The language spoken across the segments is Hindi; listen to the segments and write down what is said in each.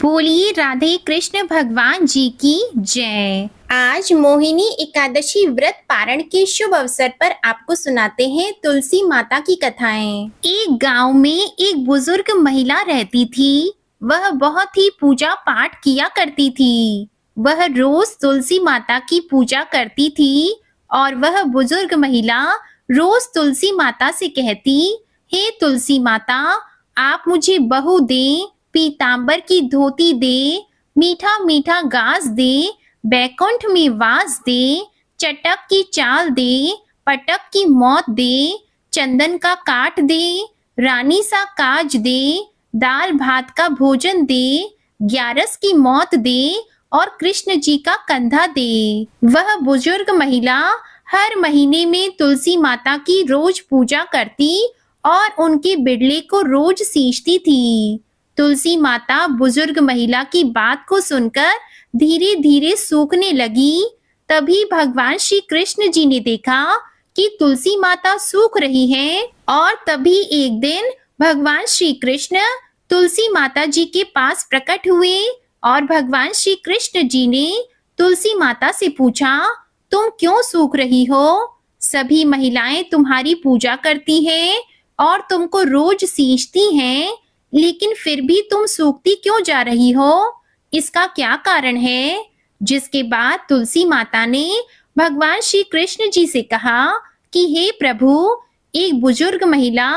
बोलिए राधे कृष्ण भगवान जी की जय। आज मोहिनी एकादशी व्रत पारण के शुभ अवसर पर आपको सुनाते हैं तुलसी माता की कथाएं। एक गांव में एक बुजुर्ग महिला रहती थी। वह बहुत ही पूजा पाठ किया करती थी। वह रोज तुलसी माता की पूजा करती थी और वह बुजुर्ग महिला रोज तुलसी माता से कहती, हे तुलसी माता, आप मुझे बहू दें, पीतांबर की धोती दे, मीठा मीठा घास दे, बैकुंठ में वास दे, चटक की चाल दे, पटक की मौत दे, चंदन का काट दे, रानी सा काज दे, दाल भात का भोजन दे, ग्यारस की मौत दे और कृष्ण जी का कंधा दे। वह बुजुर्ग महिला हर महीने में तुलसी माता की रोज पूजा करती और उनके बिड़ले को रोज सींचती थी। तुलसी माता बुजुर्ग महिला की बात को सुनकर धीरे धीरे सूखने लगी। तभी भगवान श्री कृष्ण जी ने देखा कि तुलसी माता सूख रही है और तभी एक दिन भगवान श्री कृष्ण तुलसी माता जी के पास प्रकट हुए और भगवान श्री कृष्ण जी ने तुलसी माता से पूछा, तुम क्यों सूख रही हो? सभी महिलाएं तुम्हारी पूजा करती हैं और तुमको रोज सींचती हैं, लेकिन फिर भी तुम सूखती क्यों जा रही हो? इसका क्या कारण है? जिसके बाद तुलसी माता ने भगवान श्री कृष्ण जी से कहा कि हे प्रभु, एक बुजुर्ग महिला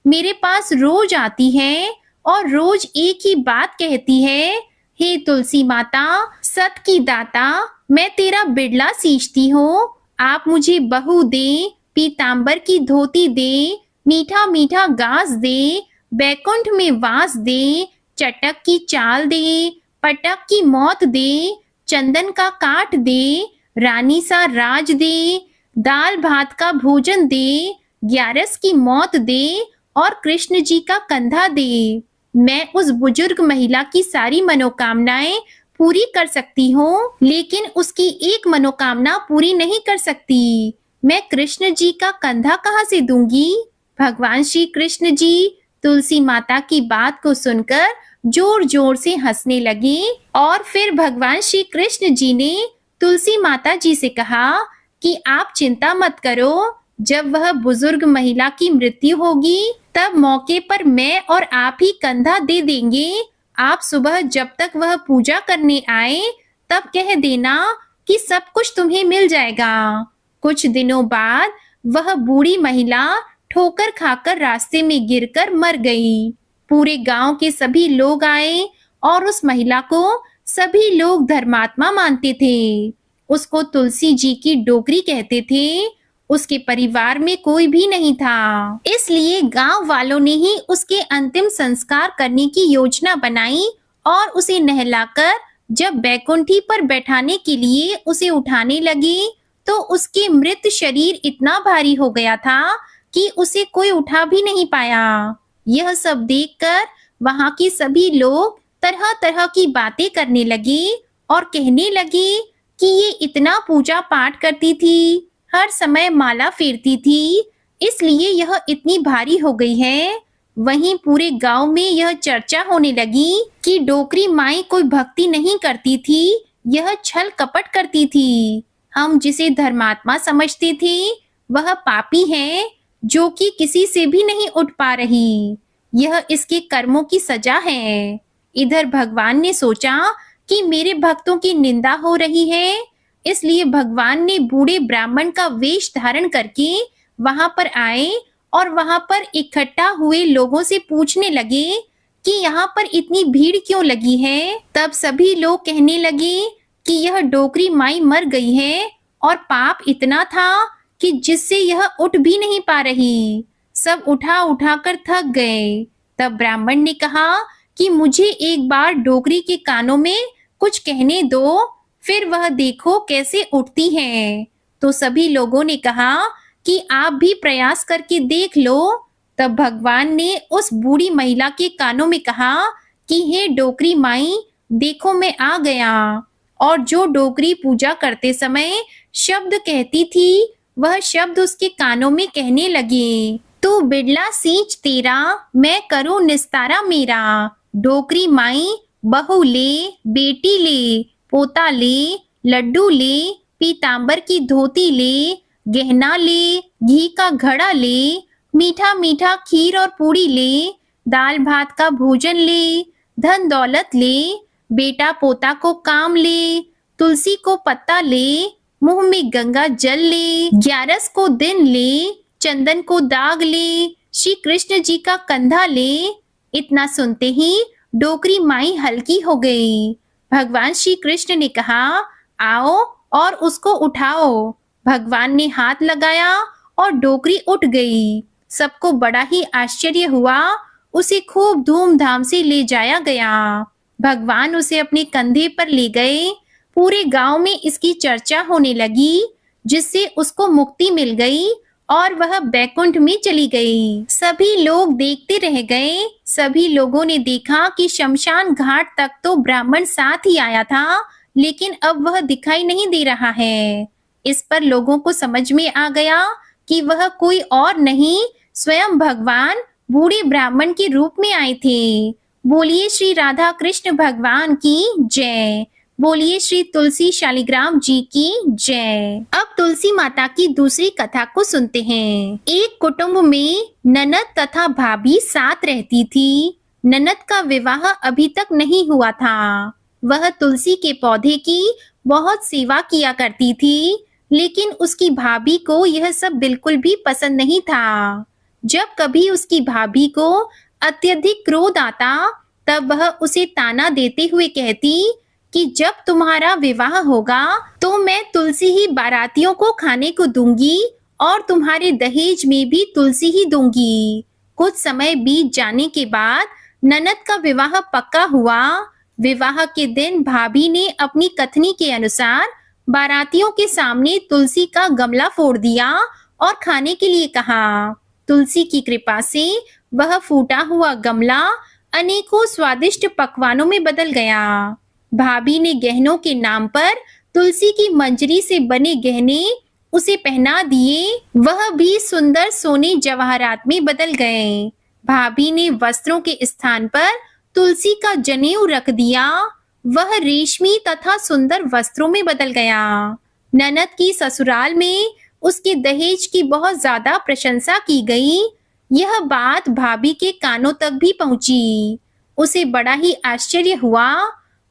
मेरे पास रोज आती है और रोज एक ही बात कहती है, हे तुलसी माता, सत की दाता, मैं तेरा बिड़ला सींचती हूँ, आप मुझे बहू दे, पीतांबर की धोती दे, मीठा मीठा घास दे, बैकुंठ में वास दे, चटक की चाल दे, पटक की मौत दे, चंदन का काट दे, रानी सा राज दे, दाल भात का भोजन दे, ग्यारस की मौत दे और कृष्ण जी का कंधा दे। मैं उस बुजुर्ग महिला की सारी मनोकामनाएं पूरी कर सकती हूँ, लेकिन उसकी एक मनोकामना पूरी नहीं कर सकती। मैं कृष्ण जी का कंधा कहाँ से दूंगी? भगवान श्री कृष्ण जी तुलसी माता की बात को सुनकर जोर जोर से हंसने लगे और फिर भगवान श्री कृष्ण जी ने तुलसी माता जी से कहा कि आप चिंता मत करो, जब वह बुजुर्ग महिला की मृत्यु होगी तब मौके पर मैं और आप ही कंधा दे देंगे। आप सुबह जब तक वह पूजा करने आए तब कह देना कि सब कुछ तुम्हें मिल जाएगा। कुछ दिनों बाद वह बूढ़ी महिला ठोकर खाकर रास्ते में गिरकर मर गई। पूरे गांव के सभी लोग आए और उस महिला को सभी लोग धर्मात्मा मानते थे। उसको तुलसी जी की डोकरी कहते थे। उसके परिवार में कोई भी नहीं था, इसलिए गांव वालों ने ही उसके अंतिम संस्कार करने की योजना बनाई और उसे नहलाकर जब बैकुंठी पर बैठाने के लिए उसे उठाने लगे तो उसके मृत शरीर इतना भारी हो गया था कि उसे कोई उठा भी नहीं पाया। यह सब देखकर वहां के सभी लोग तरह तरह की बातें करने लगे और कहने लगे कि ये इतना पूजा पाठ करती थी, हर समय माला फेरती थी, इसलिए यह इतनी भारी हो गई है। वहीं पूरे गांव में यह चर्चा होने लगी कि डोकरी माई कोई भक्ति नहीं करती थी, यह छल कपट करती थी। हम जिसे धर्मात्मा समझते थे वह पापी है जो कि किसी से भी नहीं उठ पा रही। यह इसके कर्मों की सजा है। इधर भगवान ने सोचा कि मेरे भक्तों की निंदा हो रही है, इसलिए भगवान ने बूढ़े ब्राह्मण का वेश धारण करके वहां पर आए और वहां पर इकट्ठा हुए लोगों से पूछने लगे कि यहाँ पर इतनी भीड़ क्यों लगी है। तब सभी लोग कहने लगे कि यह डोकरी माई मर गई है और पाप इतना था कि जिससे यह उठ भी नहीं पा रही। सब उठा उठा कर थक गए। तब ब्राह्मण ने कहा कि मुझे एक बार डोकरी के कानों में कुछ कहने दो, फिर वह देखो कैसे उठती है। तो सभी लोगों ने कहा कि आप भी प्रयास करके देख लो। तब भगवान ने उस बूढ़ी महिला के कानों में कहा कि हे डोकरी माई, देखो मैं आ गया। और जो डोकरी पूजा करते समय शब्द कहती थी वह शब्द उसके कानों में कहने लगे, तू बिड़ला सींच तेरा, मैं करूं निस्तारा मेरा। डोकरी माई बहू ले, बेटी ले, पोता ले, लड्डू ले, पीतांबर की धोती ले, गहना ले, घी का घड़ा ले, मीठा मीठा खीर और पूड़ी ले, दाल भात का भोजन ले, धन दौलत ले, बेटा पोता को काम ले, तुलसी को पत्ता ले, मुंह में गंगा जल ले, 11 को दिन ले, चंदन को दाग ले, श्री कृष्ण जी का कंधा ले। इतना सुनते ही डोकरी माई हल्की हो गई। भगवान श्री कृष्ण ने कहा, आओ और उसको उठाओ। भगवान ने हाथ लगाया और डोकरी उठ गई। सबको बड़ा ही आश्चर्य हुआ। उसे खूब धूमधाम से ले जाया गया। भगवान उसे अपने कंधे पर ले गए। पूरे गांव में इसकी चर्चा होने लगी, जिससे उसको मुक्ति मिल गई और वह बैकुंठ में चली गई। सभी लोग देखते रह गए। सभी लोगों ने देखा कि शमशान घाट तक तो ब्राह्मण साथ ही आया था, लेकिन अब वह दिखाई नहीं दे रहा है। इस पर लोगों को समझ में आ गया कि वह कोई और नहीं, स्वयं भगवान बूढ़े ब्राह्मण के रूप में आए थे। बोलिए श्री राधा कृष्ण भगवान की जय। बोलिए श्री तुलसी शालिग्राम जी की जय। अब तुलसी माता की दूसरी कथा को सुनते हैं। एक कुटुंब में ननद तथा भाभी साथ रहती थी। ननद का विवाह अभी तक नहीं हुआ था। वह तुलसी के पौधे की बहुत सेवा किया करती थी, लेकिन उसकी भाभी को यह सब बिल्कुल भी पसंद नहीं था। जब कभी उसकी भाभी को अत्यधिक क्रोध आता, तब वह उसे ताना देते हुए कहती कि जब तुम्हारा विवाह होगा तो मैं तुलसी ही बारातियों को खाने को दूंगी और तुम्हारे दहेज में भी तुलसी ही दूंगी। कुछ समय बीत जाने के बाद ननद का विवाह पक्का हुआ। विवाह के दिन भाभी ने अपनी कथनी के अनुसार बारातियों के सामने तुलसी का गमला फोड़ दिया और खाने के लिए कहा। तुलसी की कृपा से वह फूटा हुआ गमला अनेकों स्वादिष्ट पकवानों में बदल गया। भाभी ने गहनों के नाम पर तुलसी की मंजरी से बने गहने उसे पहना दिए। वह भी सुंदर सोने जवाहरात में बदल गए। भाभी ने वस्त्रों के स्थान पर तुलसी का जनेऊ रख दिया। वह रेशमी तथा सुंदर वस्त्रों में बदल गया। ननद की ससुराल में उसके दहेज की बहुत ज्यादा प्रशंसा की गई। यह बात भाभी के कानों तक भी पहुंची। उसे बड़ा ही आश्चर्य हुआ।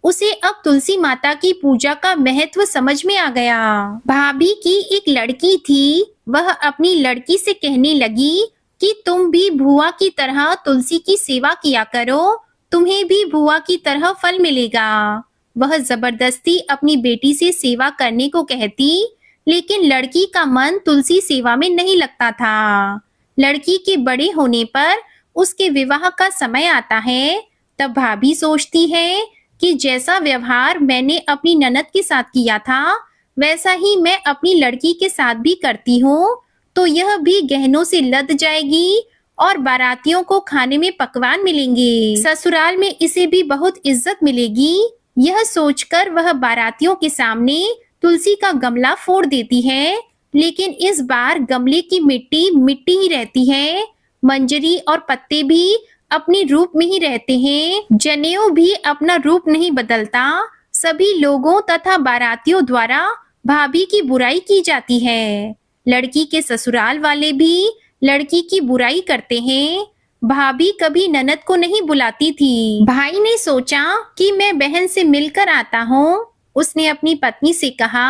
उसे अब तुलसी माता की पूजा का महत्व समझ में आ गया। भाभी की एक लड़की थी। वह अपनी लड़की से कहने लगी कि तुम भी भुआ की तरह तुलसी की सेवा किया करो, तुम्हें भी भुआ की तरह फल मिलेगा। वह जबरदस्ती अपनी बेटी से सेवा करने को कहती, लेकिन लड़की का मन तुलसी सेवा में नहीं लगता था। लड़की के बड़े होने पर उसके विवाह का समय आता है, तब भाभी सोचती है कि जैसा व्यवहार मैंने अपनी ननद के साथ किया था, वैसा ही मैं अपनी लड़की के साथ भी करती हूँ, तो यह भी गहनों से लद जाएगी और बारातियों को खाने में पकवान मिलेंगे। ससुराल में इसे भी बहुत इज्जत मिलेगी। यह सोचकर वह बारातियों के सामने तुलसी का गमला फोड़ देती है, लेकिन इस बार गमले की मिट्टी मिट्टी ही रहती है। मंजरी और पत्ते भी अपने रूप में ही रहते हैं। जनेऊ भी अपना रूप नहीं बदलता। सभी लोगों तथा बारातियों द्वारा भाभी की बुराई की जाती है। लड़की के ससुराल वाले भी लड़की की बुराई करते हैं। भाभी कभी ननद को नहीं बुलाती थी। भाई ने सोचा कि मैं बहन से मिलकर आता हूँ। उसने अपनी पत्नी से कहा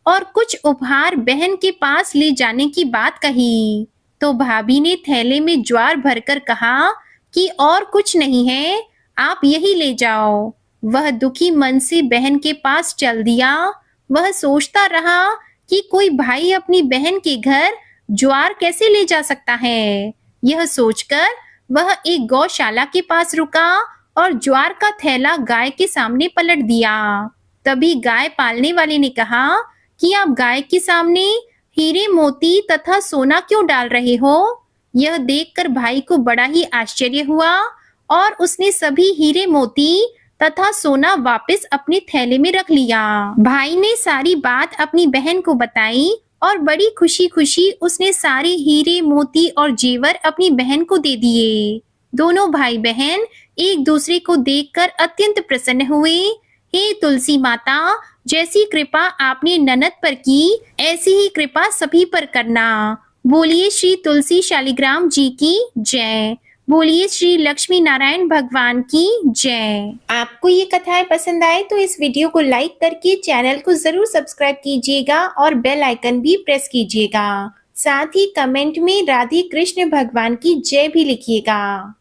और कुछ उपहार बहन के पास ले जाने की बात कही। तो भाभी ने थैले में ज्वार भरकर कहा कि और कुछ नहीं है, आप यही ले जाओ। वह दुखी मन से बहन के पास चल दिया। वह सोचता रहा कि कोई भाई अपनी बहन के घर ज्वार कैसे ले जा सकता है। यह सोचकर वह एक गौशाला के पास रुका और ज्वार का थैला गाय के सामने पलट दिया। तभी गाय पालने वाले ने कहा कि आप गाय के सामने हीरे मोती तथा सोना क्यों डाल रहे हो। यह देखकर भाई को बड़ा ही आश्चर्य हुआ और उसने सभी हीरे मोती तथा सोना वापस अपने थैले में रख लिया। भाई ने सारी बात अपनी बहन को बताई और बड़ी खुशी खुशी उसने सारे हीरे मोती और जेवर अपनी बहन को दे दिए। दोनों भाई बहन एक दूसरे को देखकर अत्यंत प्रसन्न हुए। हे तुलसी माता, जैसी कृपा आपने ननद पर की, ऐसी ही कृपा सभी पर करना। बोलिए श्री तुलसी शालिग्राम जी की जय। बोलिए श्री लक्ष्मी नारायण भगवान की जय। आपको ये कथाएं पसंद आए तो इस वीडियो को लाइक करके चैनल को जरूर सब्सक्राइब कीजिएगा और बेल आइकन भी प्रेस कीजिएगा। साथ ही कमेंट में राधे कृष्ण भगवान की जय भी लिखिएगा।